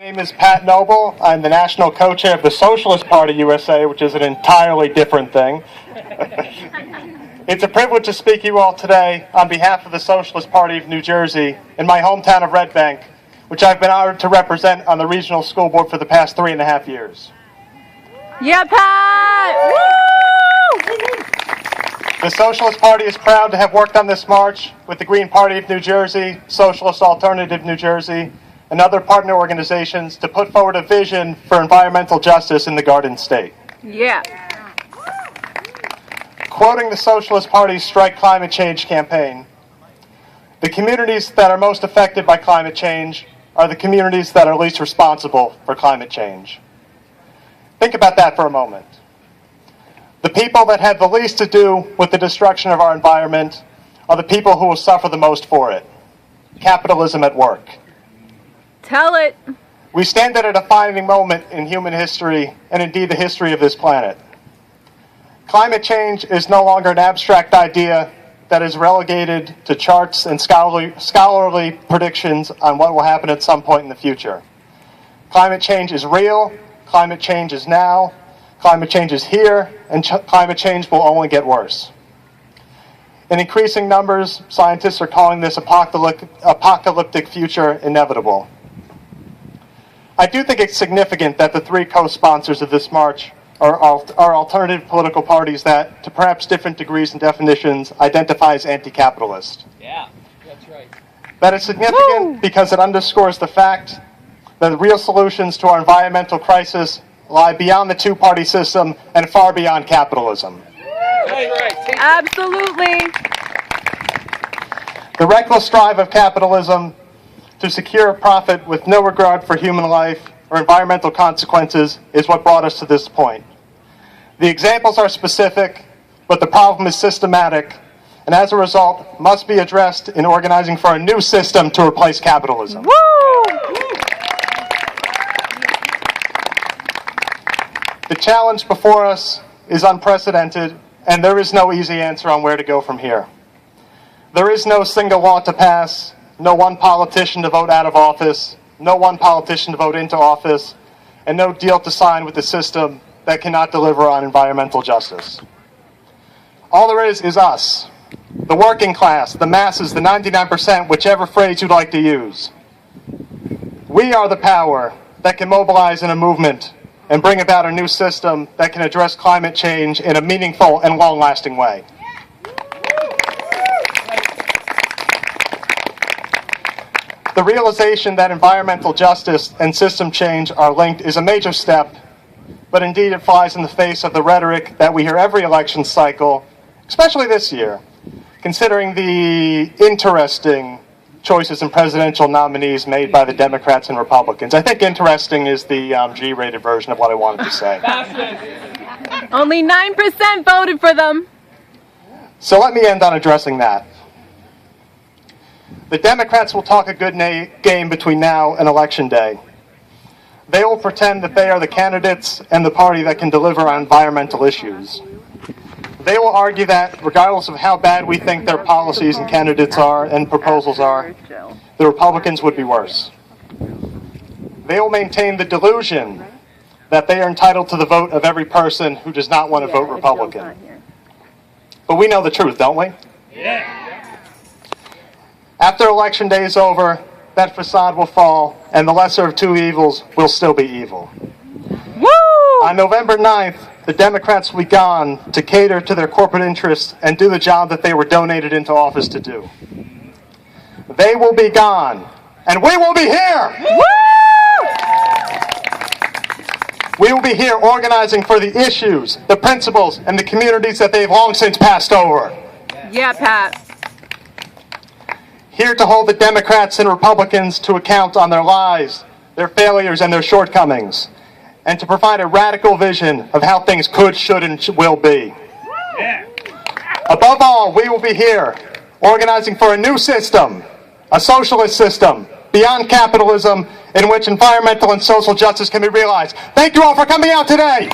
My name is Pat Noble. I'm the national co-chair of the Socialist Party USA, which is an entirely different thing. It's a privilege to speak to you all today on behalf of the Socialist Party of New Jersey in my hometown of Red Bank, which I've been honored to represent on the regional school board for the past 3.5 years. Yeah, Pat! Woo! The Socialist Party is proud to have worked on this march with the Green Party of New Jersey, Socialist Alternative New Jersey, and other partner organizations to put forward a vision for environmental justice in the Garden State. Yeah. Quoting the Socialist Party's Strike Climate Change campaign, the communities that are most affected by climate change are the communities that are least responsible for climate change. Think about that for a moment. The people that have the least to do with the destruction of our environment are the people who will suffer the most for it. Capitalism at work. Tell it. We stand at a defining moment in human history, and indeed the history of this planet. Climate change is no longer an abstract idea that is relegated to charts and scholarly predictions on what will happen at some point in the future. Climate change is real, climate change is now, climate change is here, and climate change will only get worse. In increasing numbers, scientists are calling this apocalyptic future inevitable. I do think it's significant that the three co-sponsors of this march are alternative political parties that, to perhaps different degrees and definitions, identify as anti-capitalist. Yeah, that's right. That is significant because it underscores the fact that the real solutions to our environmental crisis lie beyond the two-party system and far beyond capitalism. Right. Absolutely. The reckless drive of capitalism to secure a profit with no regard for human life or environmental consequences is what brought us to this point. The examples are specific, but the problem is systematic, and as a result, must be addressed in organizing for a new system to replace capitalism. Woo! The challenge before us is unprecedented, and there is no easy answer on where to go from here. There is no single law to pass, no one politician to vote out of office, no one politician to vote into office, and no deal to sign with the system that cannot deliver on environmental justice. All there is us, the working class, the masses, the 99%, whichever phrase you'd like to use. We are the power that can mobilize in a movement and bring about a new system that can address climate change in a meaningful and long-lasting way. The realization that environmental justice and system change are linked is a major step, but indeed it flies in the face of the rhetoric that we hear every election cycle, especially this year, considering the interesting choices and presidential nominees made by the Democrats and Republicans. I think interesting is the G-rated version of what I wanted to say. Only 9% voted for them. So let me end on addressing that. The Democrats will talk a good game between now and Election Day. They will pretend that they are the candidates and the party that can deliver on environmental issues. They will argue that, regardless of how bad we think their policies and candidates are and proposals are, the Republicans would be worse. They will maintain the delusion that they are entitled to the vote of every person who does not want to vote Republican. But we know the truth, don't we? Yeah. After Election Day is over, that facade will fall, and the lesser of two evils will still be evil. Woo! On November 9th, the Democrats will be gone to cater to their corporate interests and do the job that they were donated into office to do. They will be gone, and we will be here! Woo! We will be here organizing for the issues, the principles, and the communities that they've long since passed over. Yeah, Pat. Here to hold the Democrats and Republicans to account on their lies, their failures, and their shortcomings, and to provide a radical vision of how things could, should, and will be. Yeah. Above all, we will be here organizing for a new system, a socialist system, beyond capitalism, in which environmental and social justice can be realized. Thank you all for coming out today.